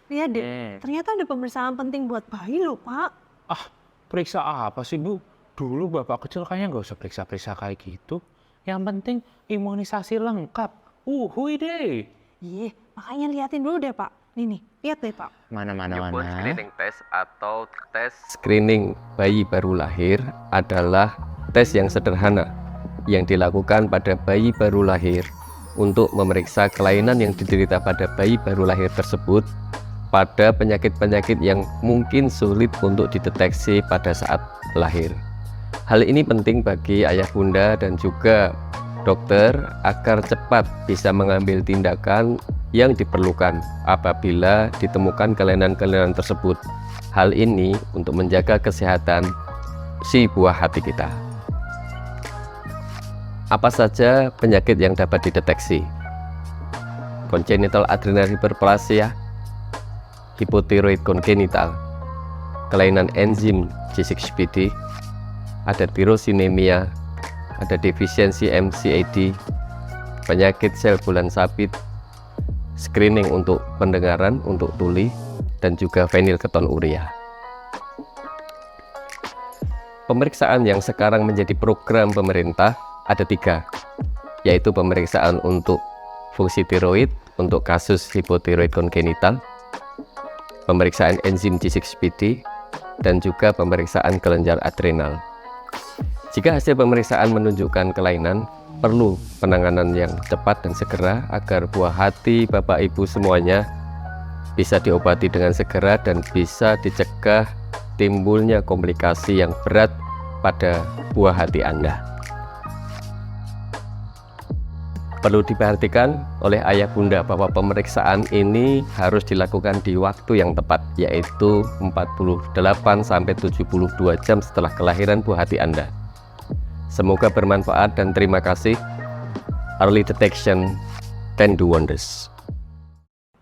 Lihat deh, ternyata ada pemeriksaan penting buat bayi loh, Pak. Ah, periksa apa sih, Bu? Dulu bapak kecil kayaknya nggak usah periksa-periksa kayak gitu. Yang penting imunisasi lengkap. Uhuy deh. Iya, makanya liatin dulu deh, Pak. Nih, lihat deh, Pak. Mana. Newborn screening test atau tes screening bayi baru lahir adalah tes yang sederhana yang dilakukan pada bayi baru lahir untuk memeriksa kelainan yang diderita pada bayi baru lahir tersebut pada penyakit-penyakit yang mungkin sulit untuk dideteksi pada saat lahir. Hal ini penting bagi ayah bunda dan juga dokter agar cepat bisa mengambil tindakan yang diperlukan apabila ditemukan kelainan-kelainan tersebut. Hal ini untuk menjaga kesehatan si buah hati kita. Apa saja penyakit yang dapat dideteksi? Congenital adrenal hyperplasia, hipotiroid congenital, kelainan enzim G6PD, ada tirosinemia, ada defisiensi MCAD, penyakit sel bulan sabit, screening untuk pendengaran, untuk tuli, dan juga fenilketonuria. Pemeriksaan yang sekarang menjadi program pemerintah ada 3, yaitu pemeriksaan untuk fungsi tiroid untuk kasus hipotiroid congenital, pemeriksaan enzim G6PD, dan juga pemeriksaan kelenjar adrenal. Jika hasil pemeriksaan menunjukkan kelainan, perlu penanganan yang cepat dan segera agar buah hati Bapak Ibu semuanya bisa diobati dengan segera dan bisa dicegah timbulnya komplikasi yang berat pada buah hati Anda. Perlu diperhatikan oleh ayah bunda bahwa pemeriksaan ini harus dilakukan di waktu yang tepat, yaitu 48-72 jam setelah kelahiran buah hati Anda. Semoga bermanfaat dan terima kasih. Early detection can do wonders.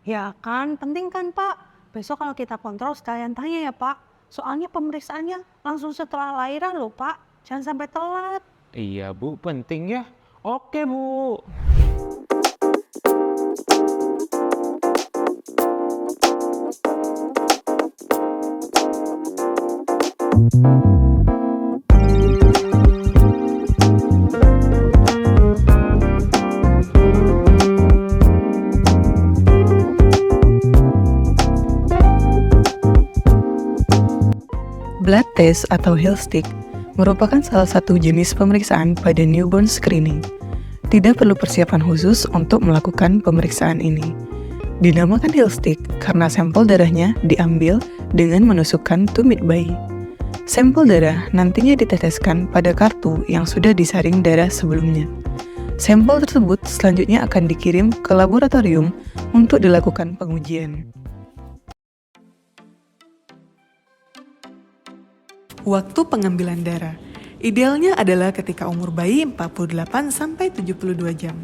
Ya kan, penting kan, Pak? Besok kalau kita kontrol sekalian tanya ya, Pak. Soalnya pemeriksaannya langsung setelah lahiran loh, Pak. Jangan sampai telat. Iya, Bu, penting ya. Oke, Bu. Blood test atau health stick merupakan salah satu jenis pemeriksaan pada newborn screening. Tidak perlu persiapan khusus untuk melakukan pemeriksaan ini. Dinamakan health stick karena sampel darahnya diambil dengan menusukkan tumit bayi. Sampel darah nantinya diteteskan pada kartu yang sudah disaring darah sebelumnya. Sampel tersebut selanjutnya akan dikirim ke laboratorium untuk dilakukan pengujian. Waktu pengambilan darah idealnya adalah ketika umur bayi 48-72 jam.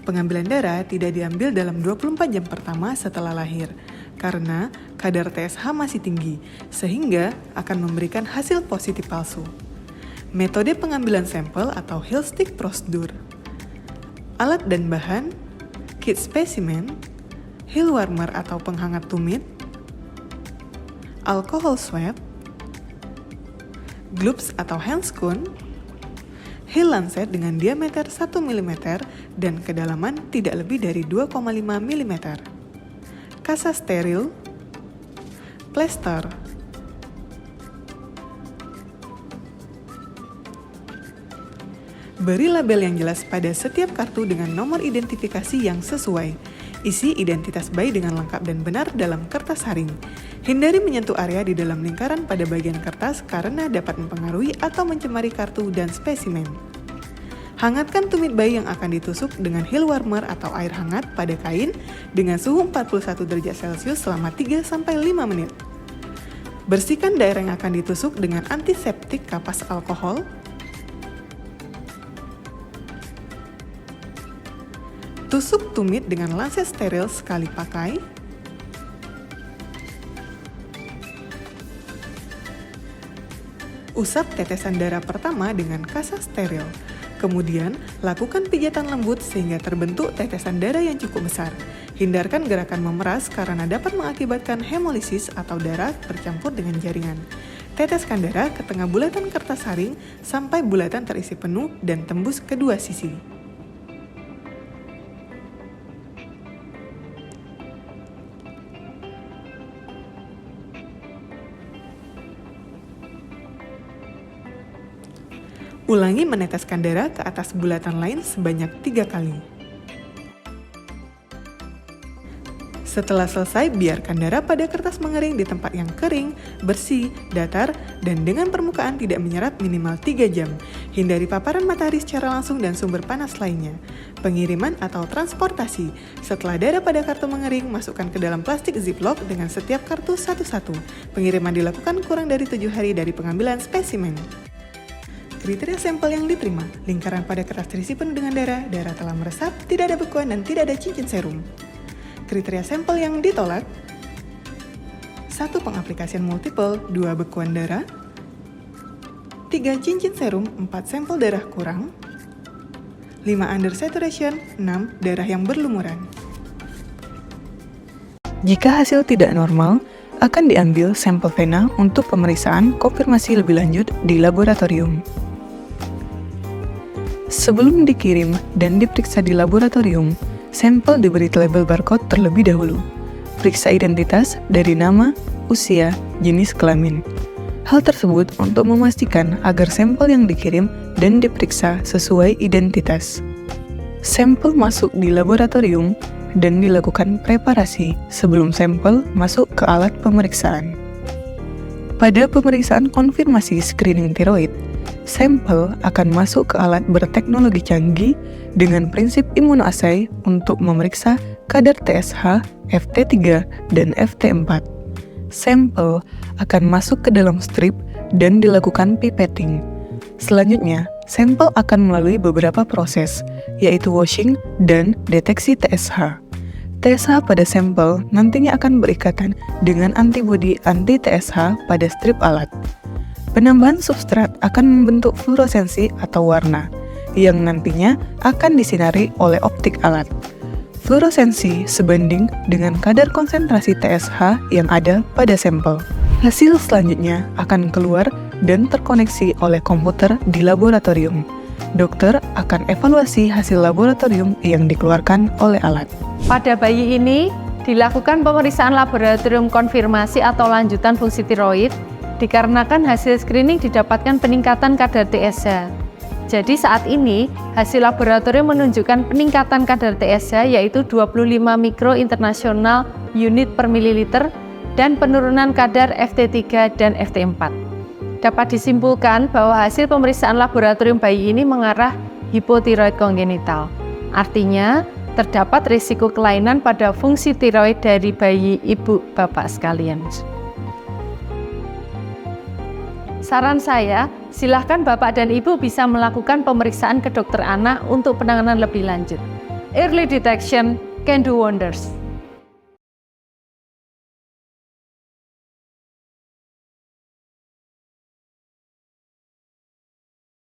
Pengambilan darah tidak diambil dalam 24 jam pertama setelah lahir karena kadar TSH masih tinggi sehingga akan memberikan hasil positif palsu. Metode pengambilan sampel atau health stick prosedur. Alat dan bahan: kit spesimen, heel warmer atau penghangat tumit, alkohol swab, gloves atau handscoon, heel lancet dengan diameter 1 mm dan kedalaman tidak lebih dari 2,5 mm, kasa steril, plester. Beri label yang jelas pada setiap kartu dengan nomor identifikasi yang sesuai. Isi identitas bayi dengan lengkap dan benar dalam kertas haring. Hindari menyentuh area di dalam lingkaran pada bagian kertas karena dapat mempengaruhi atau mencemari kartu dan spesimen. Hangatkan tumit bayi yang akan ditusuk dengan heel warmer atau air hangat pada kain dengan suhu 41 derajat Celcius selama 3-5 menit. Bersihkan daerah yang akan ditusuk dengan antiseptik kapas alkohol. Tusuk tumit dengan lancet steril sekali pakai. Usap tetesan darah pertama dengan kasa steril. Kemudian, lakukan pijatan lembut sehingga terbentuk tetesan darah yang cukup besar. Hindarkan gerakan memeras karena dapat mengakibatkan hemolisis atau darah bercampur dengan jaringan. Teteskan darah ke tengah bulatan kertas saring sampai bulatan terisi penuh dan tembus kedua sisi. Ulangi meneteskan darah ke atas bulatan lain sebanyak 3 kali. Setelah selesai, biarkan darah pada kertas mengering di tempat yang kering, bersih, datar, dan dengan permukaan tidak menyerap minimal 3 jam. Hindari paparan matahari secara langsung dan sumber panas lainnya. Pengiriman atau transportasi. Setelah darah pada kartu mengering, masukkan ke dalam plastik ziplock dengan setiap kartu satu-satu. Pengiriman dilakukan kurang dari 7 hari dari pengambilan spesimen. Kriteria sampel yang diterima, lingkaran pada kertas terisi penuh dengan darah, darah telah meresap, tidak ada bekuan dan tidak ada cincin serum. Kriteria sampel yang ditolak, 1 pengaplikasian multiple, 2 bekuan darah, 3 cincin serum, 4 sampel darah kurang, 5 under saturation, 6 darah yang berlumuran. Jika hasil tidak normal, akan diambil sampel vena untuk pemeriksaan konfirmasi lebih lanjut di laboratorium. Sebelum dikirim dan diperiksa di laboratorium, sampel diberi label barcode terlebih dahulu. Periksa identitas dari nama, usia, jenis kelamin. Hal tersebut untuk memastikan agar sampel yang dikirim dan diperiksa sesuai identitas. Sampel masuk di laboratorium dan dilakukan preparasi sebelum sampel masuk ke alat pemeriksaan. Pada pemeriksaan konfirmasi screening tiroid, sampel akan masuk ke alat berteknologi canggih dengan prinsip imunoassay untuk memeriksa kadar TSH, FT3, dan FT4. Sampel akan masuk ke dalam strip dan dilakukan pipetting. Selanjutnya, sampel akan melalui beberapa proses, yaitu washing dan deteksi TSH. TSH pada sampel nantinya akan berikatan dengan antibodi anti-TSH pada strip alat. Penambahan substrat akan membentuk fluoresensi atau warna, yang nantinya akan disinari oleh optik alat. Fluoresensi sebanding dengan kadar konsentrasi TSH yang ada pada sampel. Hasil selanjutnya akan keluar dan terkoneksi oleh komputer di laboratorium. Dokter akan evaluasi hasil laboratorium yang dikeluarkan oleh alat. Pada bayi ini, dilakukan pemeriksaan laboratorium konfirmasi atau lanjutan fungsi tiroid, dikarenakan hasil screening didapatkan peningkatan kadar TSH. Jadi saat ini, hasil laboratorium menunjukkan peningkatan kadar TSH yaitu 25 mikro internasional unit per mililiter dan penurunan kadar FT3 dan FT4. Dapat disimpulkan bahwa hasil pemeriksaan laboratorium bayi ini mengarah hipotiroid kongenital. Artinya, terdapat risiko kelainan pada fungsi tiroid dari bayi ibu bapak sekalian. Saran saya, silahkan Bapak dan Ibu bisa melakukan pemeriksaan ke dokter anak untuk penanganan lebih lanjut. Early detection can do wonders.